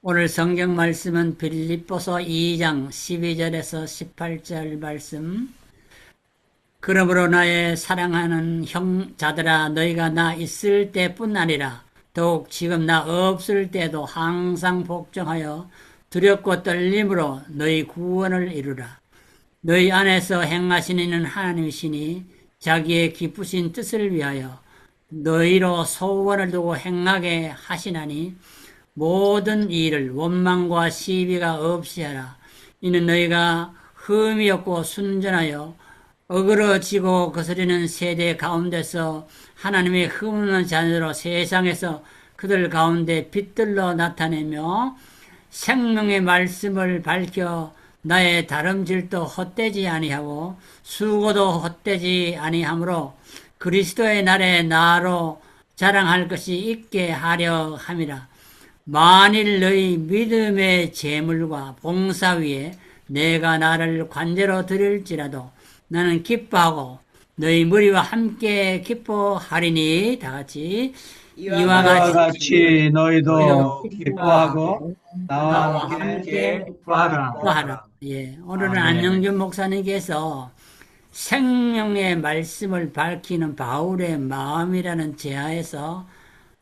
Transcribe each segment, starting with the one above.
오늘 성경 말씀은 빌립보서 2장 12절에서 18절 말씀. 그러므로 나의 사랑하는 형자들아, 너희가 나 있을 때뿐 아니라 더욱 지금 나 없을 때도 항상 복종하여 두렵고 떨림으로 너희 구원을 이루라. 너희 안에서 행하시는 이는 하나님이시니 자기의 기쁘신 뜻을 위하여 너희로 소원을 두고 행하게 하시나니 모든 일을 원망과 시비가 없이 하라. 이는 너희가 흠이 없고 순전하여 어그러지고 거스리는 세대 가운데서 하나님의 흠없는 자녀로 세상에서 그들 가운데 빛들로 나타내며 생명의 말씀을 밝혀 나의 다름질도 헛되지 아니하고 수고도 헛되지 아니하므로 그리스도의 날에 나로 자랑할 것이 있게 하려 함이라. 만일 너희 믿음의 재물과 봉사 위에 내가 나를 관제로 드릴지라도 나는 기뻐하고 너희 무리와 함께 기뻐하리니. 다 같이 이와 이와 같이 같이 너희도 너희도 기뻐하고 나와 나와 함께 함께 기뻐하라. 기뻐하라. 예, 오늘은 아멘. 안영준 목사님께서 생명의 말씀을 밝히는 바울의 마음이라는 제하에서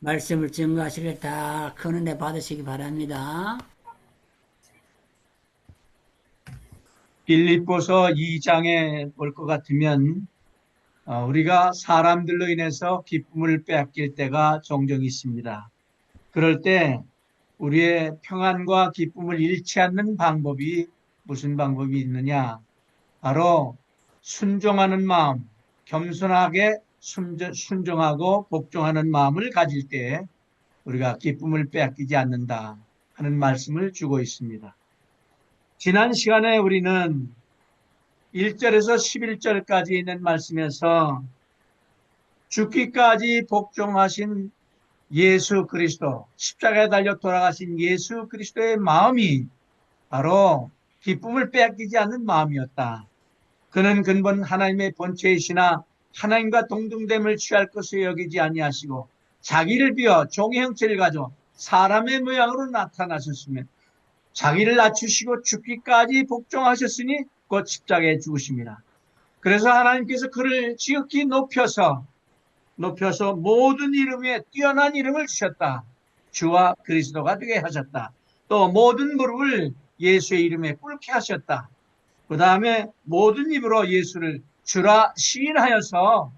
말씀을 증거하시길 다 큰 은혜 받으시기 바랍니다. 빌립보서 2장에 볼 것 같으면 우리가 사람들로 인해서 기쁨을 빼앗길 때가 종종 있습니다. 그럴 때 우리의 평안과 기쁨을 잃지 않는 방법이 무슨 방법이 있느냐? 바로 순종하는 마음, 겸손하게 순종하고 복종하는 마음을 가질 때 우리가 기쁨을 빼앗기지 않는다 하는 말씀을 주고 있습니다. 지난 시간에 우리는 1절에서 11절까지 있는 말씀에서 죽기까지 복종하신 예수 그리스도, 십자가에 달려 돌아가신 예수 그리스도의 마음이 바로 기쁨을 빼앗기지 않는 마음이었다. 그는 근본 하나님의 본체이시나 하나님과 동등됨을 취할 것을 여기지 아니하시고 자기를 비워 종의 형체를 가져 사람의 모양으로 나타나셨으며 자기를 낮추시고 죽기까지 복종하셨으니 곧 십자가에 죽으십니다. 그래서 하나님께서 그를 지극히 높여서 모든 이름 위에 뛰어난 이름을 주셨다. 주와 그리스도가 되게 하셨다. 또 모든 무릎을 예수의 이름에 꿇게 하셨다. 그 다음에 모든 입으로 예수를 주라 시인하여서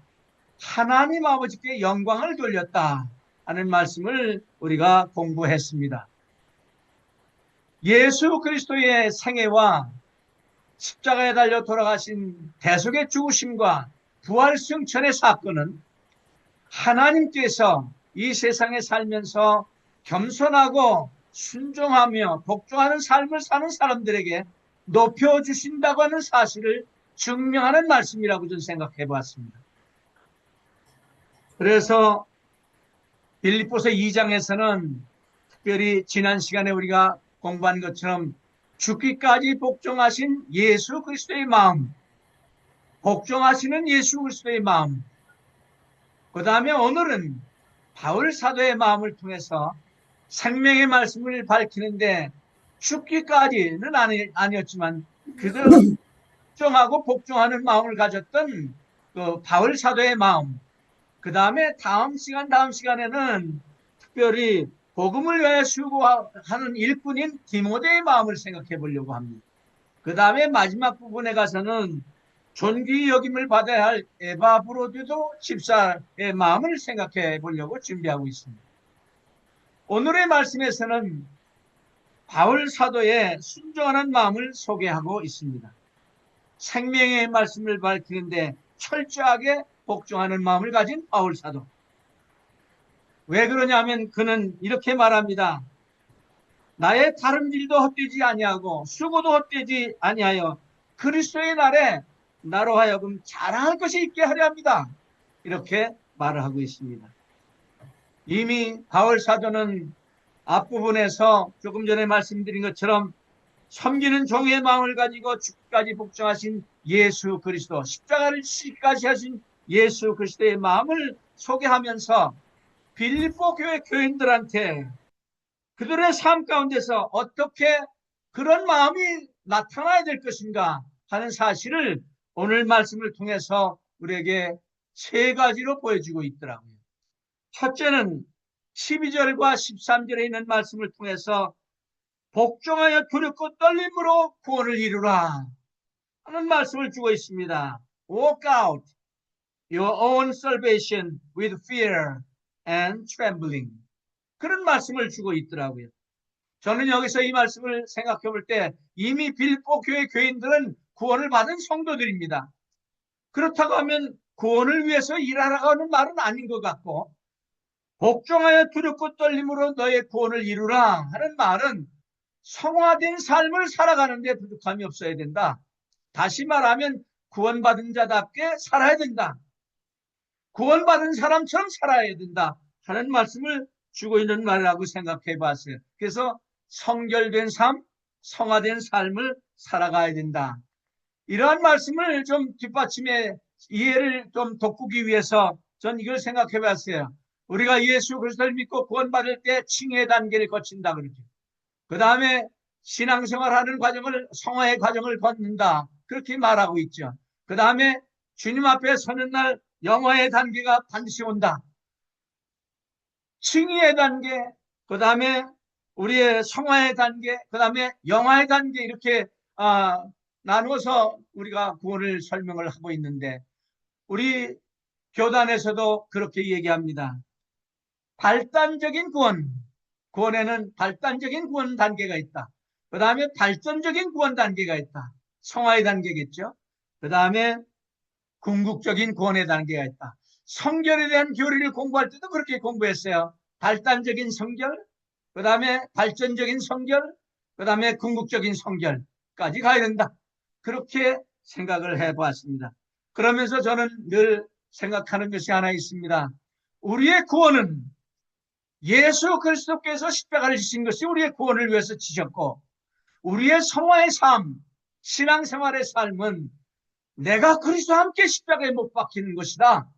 하나님 아버지께 영광을 돌렸다 하는 말씀을 우리가 공부했습니다. 예수 그리스도의 생애와 십자가에 달려 돌아가신 대속의 죽으심과 부활 승천의 사건은 하나님께서 이 세상에 살면서 겸손하고 순종하며 복종하는 삶을 사는 사람들에게 높여주신다고 하는 사실을 증명하는 말씀이라고 저는 생각해 보았습니다. 그래서 빌립보서 2장에서는 특별히 지난 시간에 우리가 공부한 것처럼 죽기까지 복종하신 예수 그리스도의 마음, 복종하시는 예수 그리스도의 마음, 그 다음에 오늘은 바울 사도의 마음을 통해서 생명의 말씀을 밝히는데 죽기까지는 아니었지만 그대로 복종하고 복종하는 마음을 가졌던 그 바울 사도의 마음, 그 다음에 다음 시간에는 특별히 복음을 위해 수고하는 일꾼인 디모데의 마음을 생각해 보려고 합니다. 그 다음에 마지막 부분에 가서는 존귀 여김을 받아야 할 에바브로디도 집사의 마음을 생각해 보려고 준비하고 있습니다. 오늘의 말씀에서는 바울 사도의 순종하는 마음을 소개하고 있습니다. 생명의 말씀을 밝히는데 철저하게 복종하는 마음을 가진 바울 사도. 왜 그러냐면 그는 이렇게 말합니다. 나의 다름질도 헛되지 아니하고 수고도 헛되지 아니하여 그리스도의 날에 나로 하여금 자랑할 것이 있게 하려 합니다. 이렇게 말을 하고 있습니다. 이미 바울 사도는 앞부분에서 조금 전에 말씀드린 것처럼 섬기는 종의 마음을 가지고 죽기까지 복종하신 예수 그리스도, 십자가를 지기까지 하신 예수 그리스도의 마음을 소개하면서 빌립보 교회 교인들한테 그들의 삶 가운데서 어떻게 그런 마음이 나타나야 될 것인가 하는 사실을 오늘 말씀을 통해서 우리에게 세 가지로 보여주고 있더라고요. 첫째는 12절과 13절에 있는 말씀을 통해서 복종하여 두렵고 떨림으로 구원을 이루라 하는 말씀을 주고 있습니다. Walk out your own salvation with fear and trembling. 그런 말씀을 주고 있더라고요. 저는 여기서 이 말씀을 생각해 볼 때 이미 빌보 교회 교인들은 구원을 받은 성도들입니다. 그렇다고 하면 구원을 위해서 일하라고 하는 말은 아닌 것 같고, 복종하여 두렵고 떨림으로 너의 구원을 이루라 하는 말은 성화된 삶을 살아가는 데 부족함이 없어야 된다. 다시 말하면 구원받은 자답게 살아야 된다. 구원받은 사람처럼 살아야 된다 하는 말씀을 주고 있는 말이라고 생각해 봤어요. 그래서 성결된 삶, 성화된 삶을 살아가야 된다. 이러한 말씀을 좀 뒷받침에 이해를 좀 돋구기 위해서 전 이걸 생각해 봤어요. 우리가 예수 그리스도를 믿고 구원받을 때 칭의 단계를 거친다 그러죠. 그 다음에 신앙생활하는 과정을, 성화의 과정을 걷는다 그렇게 말하고 있죠. 그 다음에 주님 앞에 서는 날 영화의 단계가 반드시 온다. 칭의의 단계, 그 다음에 우리의 성화의 단계, 그 다음에 영화의 단계 이렇게 나누어서 우리가 구원을 설명을 하고 있는데, 우리 교단에서도 그렇게 얘기합니다. 발단적인 구원, 구원에는 발단적인 구원 단계가 있다. 그 다음에 발전적인 구원 단계가 있다. 성화의 단계겠죠. 그 다음에 궁극적인 구원의 단계가 있다. 성결에 대한 교리를 공부할 때도 그렇게 공부했어요. 발단적인 성결, 그 다음에 발전적인 성결, 그 다음에 궁극적인 성결까지 가야 된다. 그렇게 생각을 해보았습니다. 그러면서 저는 늘 생각하는 것이 하나 있습니다. 우리의 구원은 예수 그리스도께서 십자가를 지신 것이 우리의 구원을 위해서 지셨고, 우리의 성화의 삶, 신앙생활의 삶은 내가 그리스도와 함께 십자가에 못 박히는 것이다.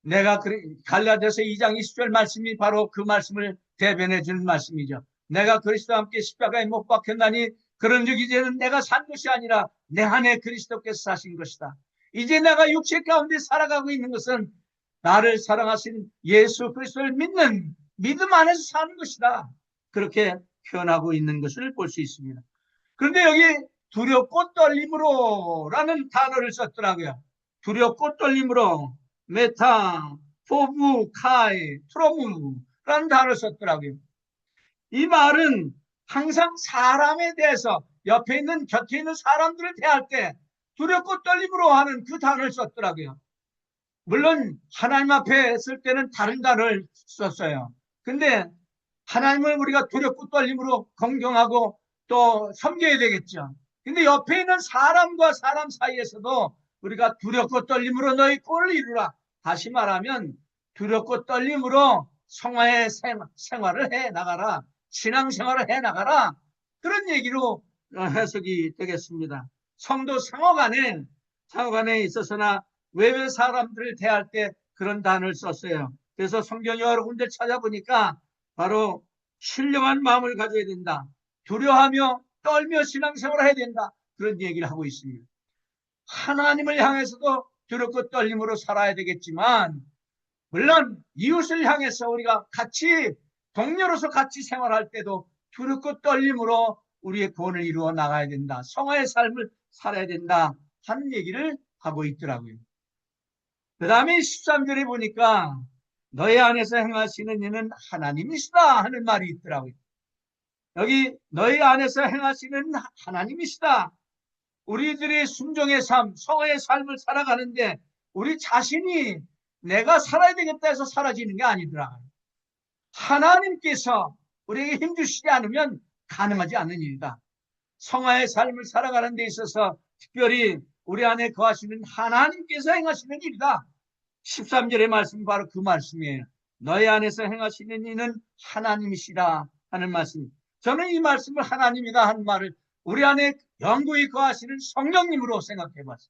내가 갈라디아서 2장 20절 말씀이 바로 그 말씀을 대변해 주는 말씀이죠. 내가 그리스도와 함께 십자가에 못 박혔나니 그런즉 이제는 내가 산 것이 아니라 내 안에 그리스도께서 사신 것이다. 이제 내가 육체 가운데 살아가고 있는 것은 나를 사랑하신 예수 그리스도를 믿는 믿음 안에서 사는 것이다. 그렇게 표현하고 있는 것을 볼 수 있습니다. 그런데 여기 두렵고 떨림으로 라는 단어를 썼더라고요. 두렵고 떨림으로 메타, 포부, 카이, 트로무라는 단어를 썼더라고요. 이 말은 항상 사람에 대해서 옆에 있는 곁에 있는 사람들을 대할 때 두렵고 떨림으로 하는 그 단어를 썼더라고요. 물론 하나님 앞에 쓸 때는 다른 단어를 썼어요. 근데 하나님을 우리가 두렵고 떨림으로 공경하고 또 섬겨야 되겠죠. 근데 옆에 있는 사람과 사람 사이에서도 우리가 두렵고 떨림으로 너희 꼴을 이루라. 다시 말하면 두렵고 떨림으로 성화의 생활을 해 나가라. 신앙생활을 해 나가라. 그런 얘기로 해석이 되겠습니다. 성도 상호간에 있어서나 외외 사람들을 대할 때 그런 단어를 썼어요. 그래서 성경 여러 군데 찾아보니까 바로 신령한 마음을 가져야 된다. 두려워하며 떨며 신앙생활을 해야 된다. 그런 얘기를 하고 있습니다. 하나님을 향해서도 두렵고 떨림으로 살아야 되겠지만, 물론 이웃을 향해서 우리가 같이 동료로서 같이 생활할 때도 두렵고 떨림으로 우리의 구원을 이루어 나가야 된다. 성화의 삶을 살아야 된다 하는 얘기를 하고 있더라고요. 그 다음에 13절에 보니까 너희 안에서 행하시는 이는 하나님이시다 하는 말이 있더라고요. 여기 너희 안에서 행하시는 하나님이시다. 우리들의 순종의 삶, 성화의 삶을 살아가는데 우리 자신이 내가 살아야 되겠다 해서 사라지는 게 아니더라. 하나님께서 우리에게 힘주시지 않으면 가능하지 않는 일이다. 성화의 삶을 살아가는 데 있어서 특별히 우리 안에 거하시는 하나님께서 행하시는 일이다. 13절의 말씀이 바로 그 말씀이에요. 너희 안에서 행하시는 이는 하나님이시라 하는 말씀. 저는 이 말씀을 하나님이다 하는 말을 우리 안에 영구히 거하시는 성령님으로 생각해 봤어요.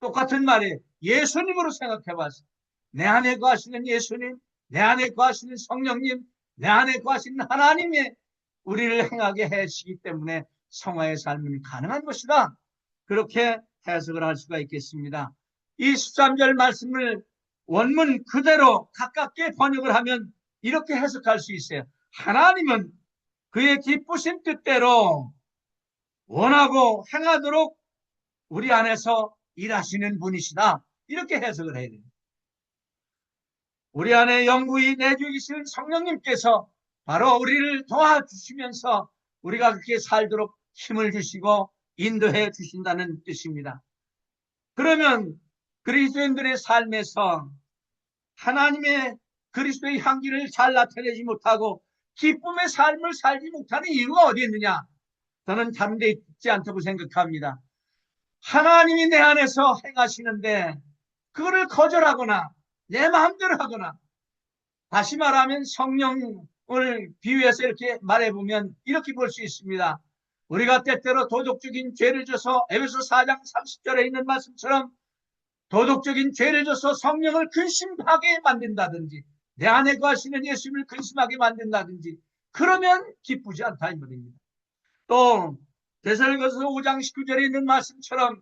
똑같은 말이에요. 예수님으로 생각해 봤어요. 내 안에 거하시는 예수님, 내 안에 거하시는 성령님, 내 안에 거하신 하나님이 우리를 행하게 해주시기 때문에 성화의 삶은 가능한 것이다. 그렇게 해석을 할 수가 있겠습니다. 이 13절 말씀을 원문 그대로 가깝게 번역을 하면 이렇게 해석할 수 있어요. 하나님은 그의 기쁘신 뜻대로 원하고 행하도록 우리 안에서 일하시는 분이시다. 이렇게 해석을 해야 됩니다. 우리 안에 영구히 내주에 계시는 성령님께서 바로 우리를 도와주시면서 우리가 그렇게 살도록 힘을 주시고 인도해 주신다는 뜻입니다. 그러면 그리스도인들의 삶에서 하나님의 그리스도의 향기를 잘 나타내지 못하고 기쁨의 삶을 살지 못하는 이유가 어디 있느냐? 저는 다른 데 있지 않다고 생각합니다. 하나님이 내 안에서 행하시는데 그거를 거절하거나 내 마음대로 하거나, 다시 말하면 성령을 비유해서 이렇게 말해보면 이렇게 볼 수 있습니다. 우리가 때때로 도덕적인 죄를 져서 에베소 4장 30절에 있는 말씀처럼 도덕적인 죄를 져서 성령을 근심하게 만든다든지 내 안에 거하시는 예수님을 근심하게 만든다든지 그러면 기쁘지 않다 이 말입니다. 또 데살로니가서 5장 19절에 있는 말씀처럼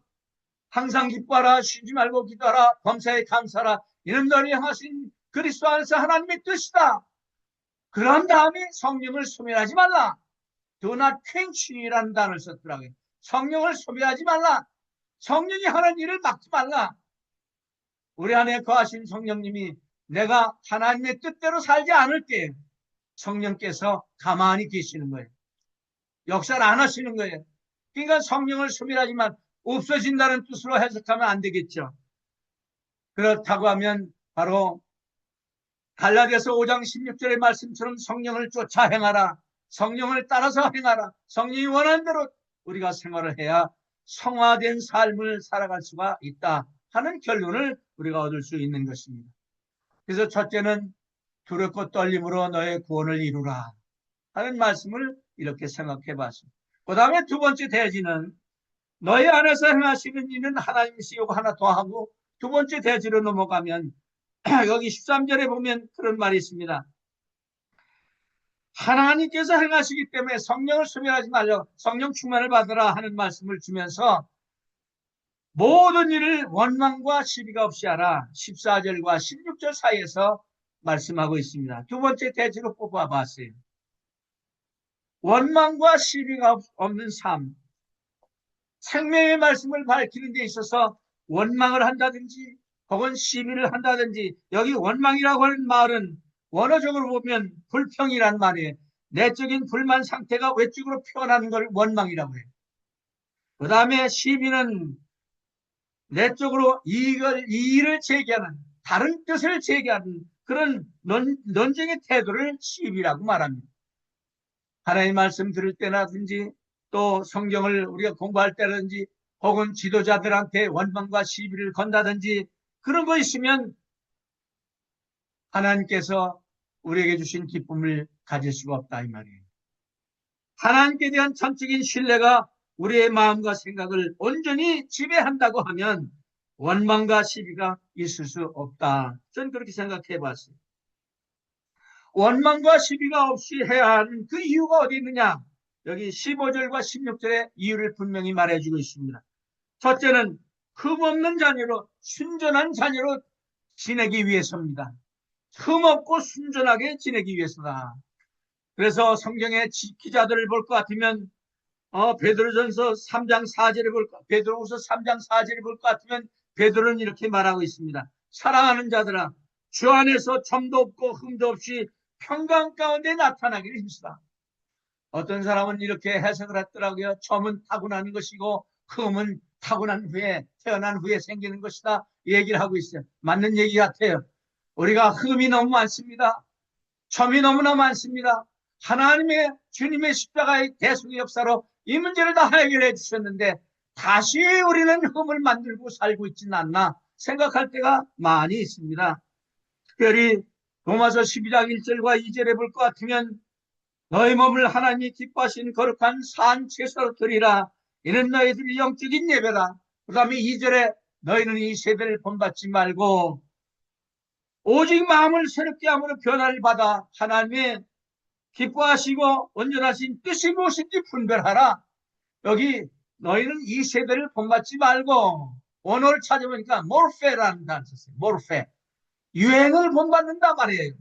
항상 기뻐하라, 쉬지 말고 기도하라, 범사에 감사하라, 이는 너희 향하신 그리스도 안에서 하나님의 뜻이다. 그런 다음에 성령을 소멸하지 말라. Do not quench라는 단어를 썼더라고요. 성령을 소멸하지 말라. 성령이 하는 일을 막지 말라. 우리 안에 거하신 성령님이 내가 하나님의 뜻대로 살지 않을 때 성령께서 가만히 계시는 거예요. 역사를 안 하시는 거예요. 그러니까 성령을 소멸하지만 없어진다는 뜻으로 해석하면 안 되겠죠. 그렇다고 하면 바로 갈라디아서 5장 16절의 말씀처럼 성령을 쫓아 행하라. 성령을 따라서 행하라. 성령이 원하는 대로 우리가 생활을 해야 성화된 삶을 살아갈 수가 있다 하는 결론을 우리가 얻을 수 있는 것입니다. 그래서 첫째는 두렵고 떨림으로 너의 구원을 이루라 하는 말씀을 이렇게 생각해 봤습니다. 그 다음에 두 번째 대지는 너희 안에서 행하시는 이는 하나님이시고 하나 더 하고, 두 번째 대지로 넘어가면 여기 13절에 보면 그런 말이 있습니다. 하나님께서 행하시기 때문에 성령을 소멸하지 말라, 성령 충만을 받으라 하는 말씀을 주면서 모든 일을 원망과 시비가 없이 하라 14절과 16절 사이에서 말씀하고 있습니다. 두 번째 대지로 뽑아봤어요. 원망과 시비가 없는 삶, 생명의 말씀을 밝히는 데 있어서 원망을 한다든지 혹은 시비를 한다든지, 여기 원망이라고 하는 말은 원어적으로 보면 불평이란 말이에요. 내적인 불만 상태가 외적으로 표현하는 걸 원망이라고 해요. 그 다음에 시비는 내적으로 이의를 제기하는, 다른 뜻을 제기하는 그런 논쟁의 태도를 시비라고 말합니다. 하나님의 말씀 들을 때라든지 또 성경을 우리가 공부할 때라든지 혹은 지도자들한테 원망과 시비를 건다든지 그런 거 있으면 하나님께서 우리에게 주신 기쁨을 가질 수가 없다 이 말이에요. 하나님께 대한 전적인 신뢰가 우리의 마음과 생각을 온전히 지배한다고 하면 원망과 시비가 있을 수 없다. 저는 그렇게 생각해 봤어요. 원망과 시비가 없이 해야 하는 그 이유가 어디 있느냐? 여기 15절과 16절의 이유를 분명히 말해주고 있습니다. 첫째는 흠없는 자녀로, 순전한 자녀로 지내기 위해서입니다. 흠없고 순전하게 지내기 위해서다. 그래서 성경의 기자들을 볼 것 같으면 베드로전서 3장 4절을 베드로후서 3장 4절을 볼 것 같으면 베드로는 이렇게 말하고 있습니다. 사랑하는 자들아, 주 안에서 점도 없고 흠도 없이 평강 가운데 나타나기를 힘쓰다. 어떤 사람은 이렇게 해석을 했더라고요. 점은 타고나는 것이고 흠은 타고난 후에, 태어난 후에 생기는 것이다. 이 얘기를 하고 있어요. 맞는 얘기 같아요. 우리가 흠이 너무 많습니다. 점이 너무나 많습니다. 하나님의 주님의 십자가의 대속의 역사로 이 문제를 다 해결해 주셨는데 다시 우리는 흠을 만들고 살고 있지는 않나 생각할 때가 많이 있습니다. 특별히 로마서 12장 1절과 2절에 볼 것 같으면 너희 몸을 하나님이 기뻐하신 거룩한 산 제사로 드리라. 이는 너희들이 영적인 예배다. 그 다음에 2절에 너희는 이 세대를 본받지 말고 오직 마음을 새롭게 함으로 변화를 받아 하나님의 기뻐하시고 온전하신 뜻이 무엇인지 분별하라. 여기 너희는 이 세대를 본받지 말고, 언어를 찾아보니까 몰페라는 단어 썼어요. 몰페. 유행을 본받는다 말이에요.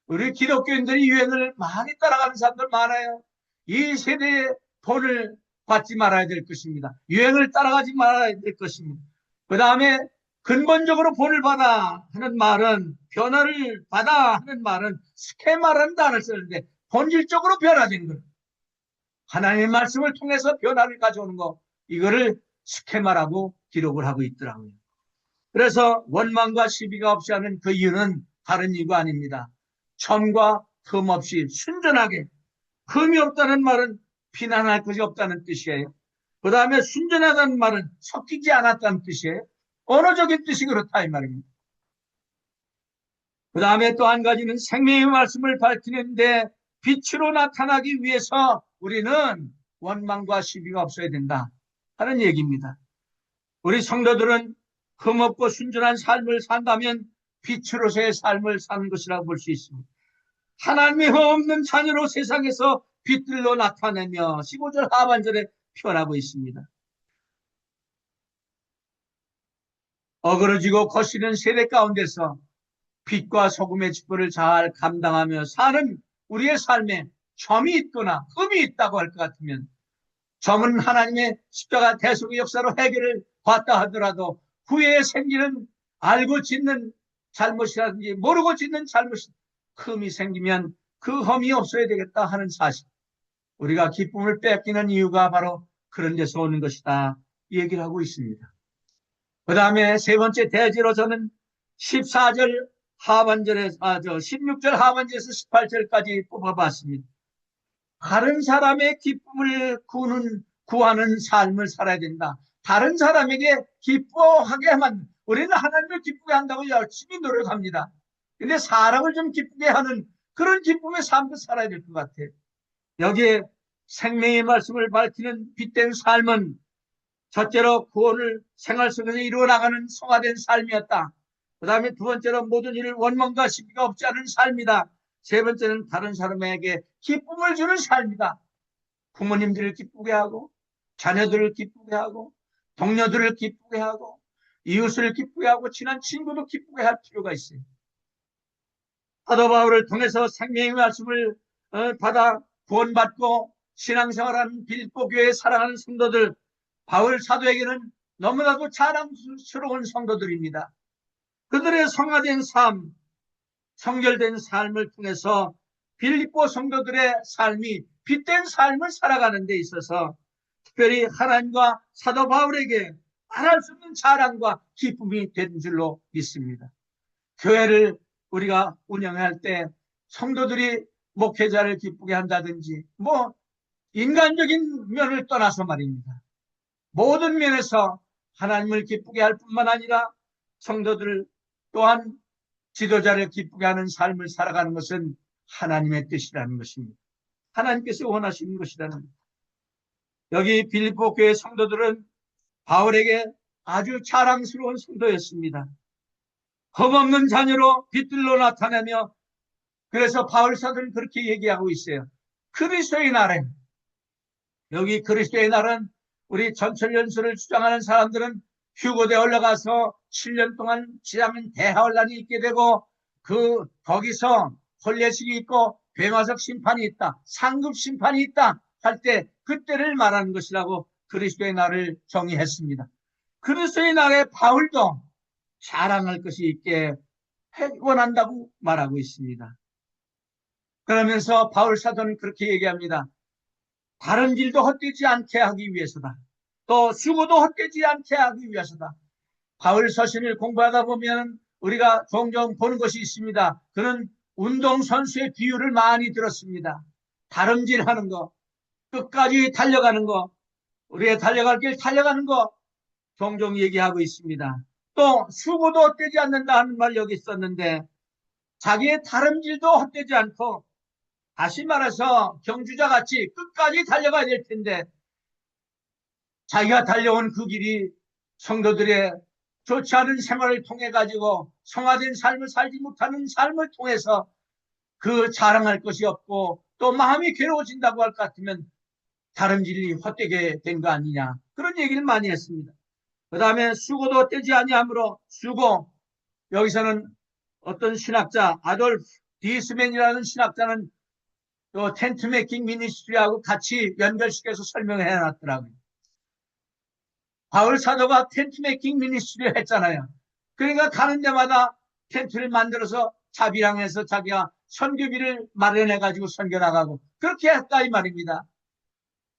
우리 기독교인들이 유행을 많이 따라가는 사람들 많아요. 이 세대의 본을 받지 말아야 될 것입니다. 유행을 따라가지 말아야 될 것입니다. 그 다음에 근본적으로 본을 받아 하는 말은, 변화를 받아 하는 말은 스케마라는 단어를 쓰는데 본질적으로 변화되는 것. 하나님의 말씀을 통해서 변화를 가져오는 거, 이거를 스케마라고 기록을 하고 있더라고요. 그래서 원망과 시비가 없이 하는 그 이유는 다른 이유가 아닙니다. 첨과 흠 없이 순전하게, 흠이 없다는 말은 비난할 것이 없다는 뜻이에요. 그 다음에 순전하다는 말은 섞이지 않았다는 뜻이에요. 언어적인 뜻이 그렇다 이 말입니다. 그 다음에 또 한 가지는 생명의 말씀을 밝히는데 빛으로 나타나기 위해서 우리는 원망과 시비가 없어야 된다 하는 얘기입니다. 우리 성도들은 흠없고 순전한 삶을 산다면 빛으로서의 삶을 사는 것이라고 볼 수 있습니다. 하나님의 없는 자녀로 세상에서 빛들로 나타내며 15절 하반절에 표현하고 있습니다. 어그러지고 거시는 세대 가운데서 빛과 소금의 직분을 잘 감당하며 사는 우리의 삶에 점이 있거나 흠이 있다고 할 것 같으면, 점은 하나님의 십자가 대속의 역사로 해결을 받다 하더라도 후에 생기는 알고 짓는 잘못이라든지 모르고 짓는 잘못이, 흠이 생기면 그 흠이 없어야 되겠다 하는 사실, 우리가 기쁨을 뺏기는 이유가 바로 그런 데서 오는 것이다 얘기를 하고 있습니다. 그 다음에 세 번째 대지로 저는 14절 하반절에 16절 하반절에서 18절까지 뽑아봤습니다. 다른 사람의 기쁨을 구하는 삶을 살아야 된다. 다른 사람에게 기뻐하게 하면, 우리는 하나님을 기쁘게 한다고 열심히 노력합니다. 근데 사람을 좀 기쁘게 하는 그런 기쁨의 삶도 살아야 될 것 같아요. 여기에 생명의 말씀을 밝히는 빛된 삶은 첫째로 구원을 생활 속에서 이루어 나가는 성화된 삶이었다. 그 다음에 두 번째로 모든 일을 원망과 시비가 없지 않은 삶이다. 세 번째는 다른 사람에게 기쁨을 주는 삶이다. 부모님들을 기쁘게 하고, 자녀들을 기쁘게 하고, 동료들을 기쁘게 하고, 이웃을 기쁘게 하고, 친한 친구도 기쁘게 할 필요가 있어요. 사도 바울을 통해서 생명의 말씀을 받아 구원받고 신앙생활하는 빌립보 교회에 사랑하는 성도들, 바울 사도에게는 너무나도 자랑스러운 성도들입니다. 그들의 성화된 삶, 성결된 삶을 통해서 빌립보 성도들의 삶이 빛된 삶을 살아가는 데 있어서 특별히 하나님과 사도 바울에게 말할 수 없는 자랑과 기쁨이 된 줄로 믿습니다. 교회를 우리가 운영할 때 성도들이 목회자를 기쁘게 한다든지 인간적인 면을 떠나서 말입니다. 모든 면에서 하나님을 기쁘게 할 뿐만 아니라 성도들 또한 지도자를 기쁘게 하는 삶을 살아가는 것은 하나님의 뜻이라는 것입니다. 하나님께서 원하시는 것이라는 것입니다. 여기 빌립보 교회 성도들은 바울에게 아주 자랑스러운 성도였습니다. 흠없는 자녀로 빛들로 나타내며, 그래서 바울 사도는 그렇게 얘기하고 있어요. 그리스도의 날에, 여기 그리스도의 날은 우리 전철연수를 주장하는 사람들은 휴고대에 올라가서 7년 동안 지나면 대하환란이 있게 되고, 거기서 혼례식이 있고 변화석 심판이 있다, 상급 심판이 있다 할 때 그때를 말하는 것이라고 그리스도의 날을 정의했습니다. 그리스도의 날에 바울도 자랑할 것이 있게 원한다고 말하고 있습니다. 그러면서 바울 사도는 그렇게 얘기합니다. 다른 일도 헛되지 않게 하기 위해서다. 또 수고도 헛되지 않게 하기 위해서다. 바울 서신을 공부하다 보면 우리가 종종 보는 것이 있습니다. 그는 운동선수의 비유를 많이 들었습니다. 다름질하는 거, 끝까지 달려가는 거, 우리의 달려갈 길 달려가는 거 종종 얘기하고 있습니다. 또 수고도 헛되지 않는다 하는 말 여기 있었는데, 자기의 다름질도 헛되지 않고, 다시 말해서 경주자 같이 끝까지 달려가야 될 텐데, 자기가 달려온 그 길이 성도들의 좋지 않은 생활을 통해 가지고 성화된 삶을 살지 못하는 삶을 통해서 그 자랑할 것이 없고 또 마음이 괴로워진다고 할 것 같으면 다른 진리 헛되게 된 거 아니냐. 그런 얘기를 많이 했습니다. 그 다음에 수고도 떼지 아니하므로 수고. 여기서는 어떤 신학자 아돌프 디스맨이라는 신학자는 또 텐트 메이킹 미니스트리하고 같이 연결시켜서 설명을 해놨더라고요. 바울 사도가 텐트 메이킹 미니스트리를 했잖아요. 그러니까 가는 데마다 텐트를 만들어서 자비랑 해서 자기가 선교비를 마련해가지고 선교 나가고 그렇게 했다 이 말입니다.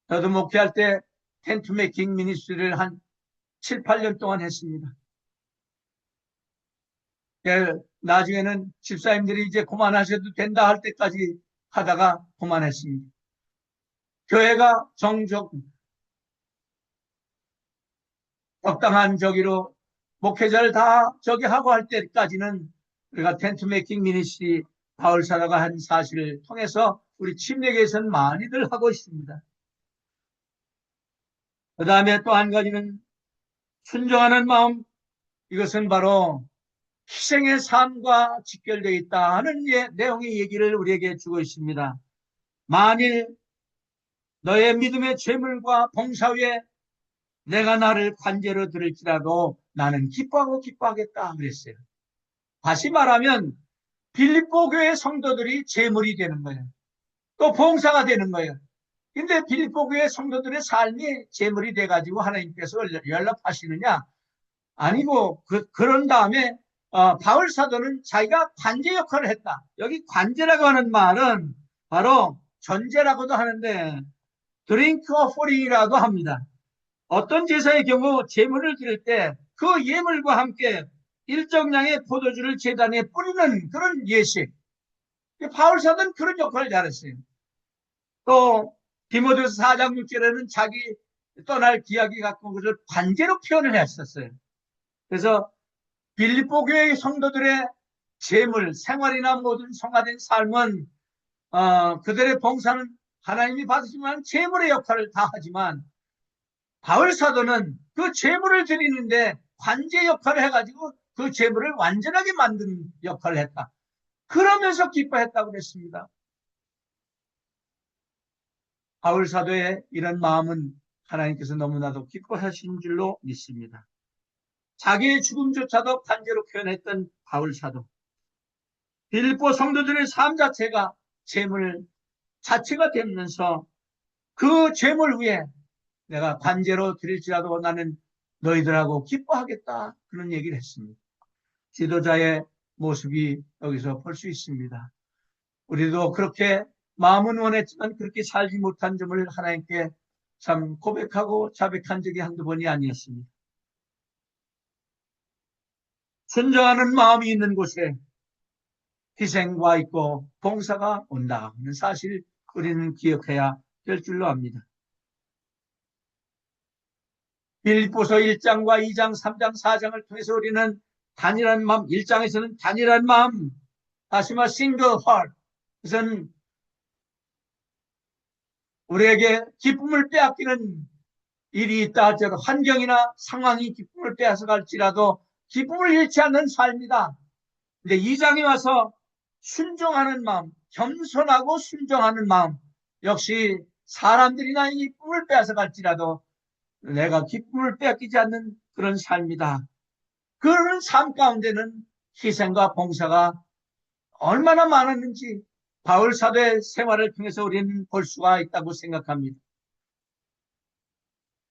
저도 목회할 때 텐트 메이킹 미니스트리를 한 7, 8년 동안 했습니다. 나중에는 집사님들이 이제 그만하셔도 된다 할 때까지 하다가 그만했습니다. 교회가 적당한 저기로 목회자를 다 저기 하고 할 때까지는 우리가 텐트 메이킹 미니스트리 바울 사도가 한 사실을 통해서 우리 침례교에서는 많이들 하고 있습니다. 그 다음에 또 한 가지는 순종하는 마음. 이것은 바로 희생의 삶과 직결되어 있다 하는 내용의 얘기를 우리에게 주고 있습니다. 만일 너의 믿음의 재물과 봉사 위에 내가 나를 관제로 들을지라도 나는 기뻐하고 기뻐하겠다 그랬어요. 다시 말하면 빌립보 교회 성도들이 재물이 되는 거예요. 또 봉사가 되는 거예요. 근데 빌립보 교회 성도들의 삶이 재물이 돼가지고 하나님께서 연락하시느냐? 아니고 그런 다음에 바울 사도는 자기가 관제 역할을 했다. 여기 관제라고 하는 말은 바로 전제라고도 하는데 드링크 오퍼링이라고 합니다. 어떤 제사의 경우 제물을 드릴 때 그 예물과 함께 일정량의 포도주를 제단에 뿌리는 그런 예식. 바울 사도는 그런 역할을 잘했어요. 또 디모데후서 4장 6절에는 자기 떠날 기약이 갖고 온 것을 관제로 표현을 했었어요. 그래서 빌립보 교회 성도들의 재물, 생활이나 모든 성화된 삶은 그들의 봉사는 하나님이 받으시면 재물의 역할을 다 하지만 바울 사도는 그 재물을 드리는데 관제 역할을 해가지고 그 재물을 완전하게 만드는 역할을 했다. 그러면서 기뻐했다고 그랬습니다. 바울 사도의 이런 마음은 하나님께서 너무나도 기뻐하신 줄로 믿습니다. 자기의 죽음조차도 관제로 표현했던 바울 사도. 빌립보 성도들의 삶 자체가 재물 자체가 되면서 그 재물 위에 내가 관제로 드릴지라도 나는 너희들하고 기뻐하겠다. 그런 얘기를 했습니다. 지도자의 모습이 여기서 볼 수 있습니다. 우리도 그렇게 마음은 원했지만 그렇게 살지 못한 점을 하나님께 참 고백하고 자백한 적이 한두 번이 아니었습니다. 순종하는 마음이 있는 곳에 희생과 있고 봉사가 온다 하는 사실 우리는 기억해야 될 줄로 압니다. 빌립보서 1장과 2장, 3장, 4장을 통해서 우리는 단일한 마음, 1장에서는 단일한 마음, 다시 말해 single heart. 그것은 우리에게 기쁨을 빼앗기는 일이 있다 할지라도 환경이나 상황이 기쁨을 빼앗아 갈지라도 기쁨을 잃지 않는 삶이다. 근데 2장에 와서 순종하는 마음, 겸손하고 순종하는 마음, 역시 사람들이 나의 기쁨을 빼앗아 갈지라도 내가 기쁨을 빼앗기지 않는 그런 삶이다. 그런 삶 가운데는 희생과 봉사가 얼마나 많았는지 바울 사도의 생활을 통해서 우리는 볼 수가 있다고 생각합니다.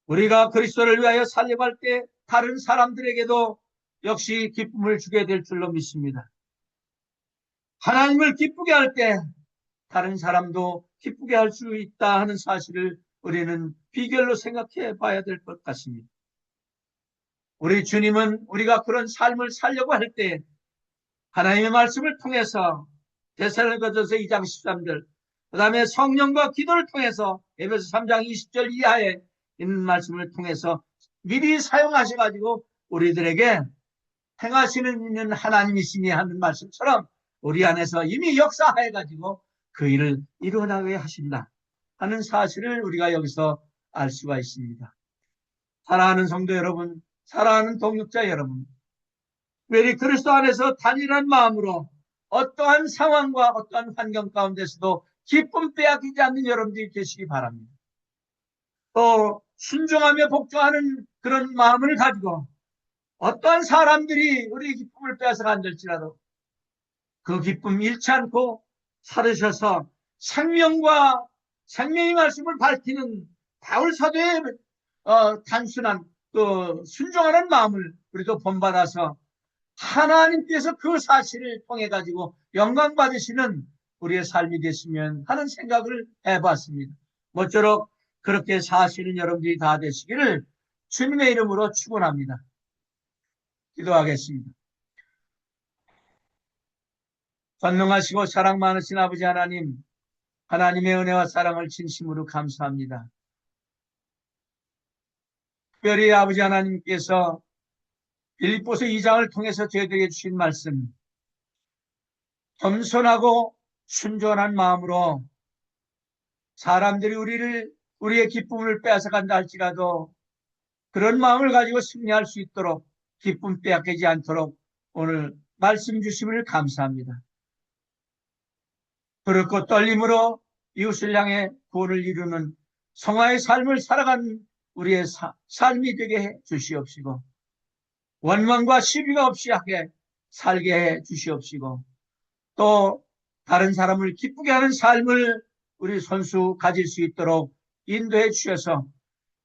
우리가 그리스도를 위하여 살려갈 때 다른 사람들에게도 역시 기쁨을 주게 될 줄로 믿습니다. 하나님을 기쁘게 할 때 다른 사람도 기쁘게 할 수 있다 하는 사실을 우리는 비결로 생각해 봐야 될 것 같습니다. 우리 주님은 우리가 그런 삶을 살려고 할 때 하나님의 말씀을 통해서 데살로니가전서 2장 13절, 그 다음에 성령과 기도를 통해서 에베소 3장 20절 이하에 있는 말씀을 통해서 미리 사용하셔가지고 우리들에게 행하시는 있는 하나님이시니 하는 말씀처럼 우리 안에서 이미 역사해가지고 그 일을 이루어나가게 하신다 하는 사실을 우리가 여기서 알 수가 있습니다. 사랑하는 성도 여러분, 사랑하는 동역자 여러분, 우리 그리스도 안에서 단일한 마음으로 어떠한 상황과 어떠한 환경 가운데서도 기쁨 빼앗기지 않는 여러분들이 되시기 바랍니다. 또 순종하며 복종하는 그런 마음을 가지고 어떠한 사람들이 우리의 기쁨을 빼앗아 간들지라도 그 기쁨 잃지 않고 살으셔서 생명과 생명의 말씀을 밝히는 바울 사도의 단순한 또 순종하는 마음을 우리도 본받아서 하나님께서 그 사실을 통해 가지고 영광 받으시는 우리의 삶이 됐으면 하는 생각을 해봤습니다. 모쪼록 그렇게 사시는 여러분들이 다 되시기를 주님의 이름으로 축원합니다. 기도하겠습니다. 전능하시고 사랑 많으신 아버지 하나님, 하나님의 은혜와 사랑을 진심으로 감사합니다. 특별히 아버지 하나님께서 빌립보서 2장을 통해서 저희들에게 주신 말씀, 겸손하고 순종한 마음으로 사람들이 우리의 기쁨을 빼앗아간다 할지라도 그런 마음을 가지고 승리할 수 있도록 기쁨 빼앗기지 않도록 오늘 말씀 주심을 감사합니다. 그렇고 떨림으로 이웃을 향해 구원을 이루는 성화의 삶을 살아가는 우리의 삶이 되게 해 주시옵시고 원망과 시비가 없이 하게 살게 해 주시옵시고 또 다른 사람을 기쁘게 하는 삶을 우리 손수 가질 수 있도록 인도해 주셔서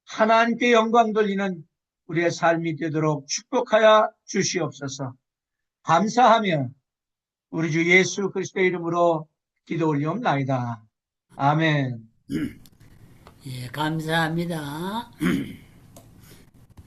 하나님께 영광 돌리는 우리의 삶이 되도록 축복하여 주시옵소서. 감사하며 우리 주 예수 그리스도의 이름으로 기도 올리옵나이다. 아멘. 예, 감사합니다.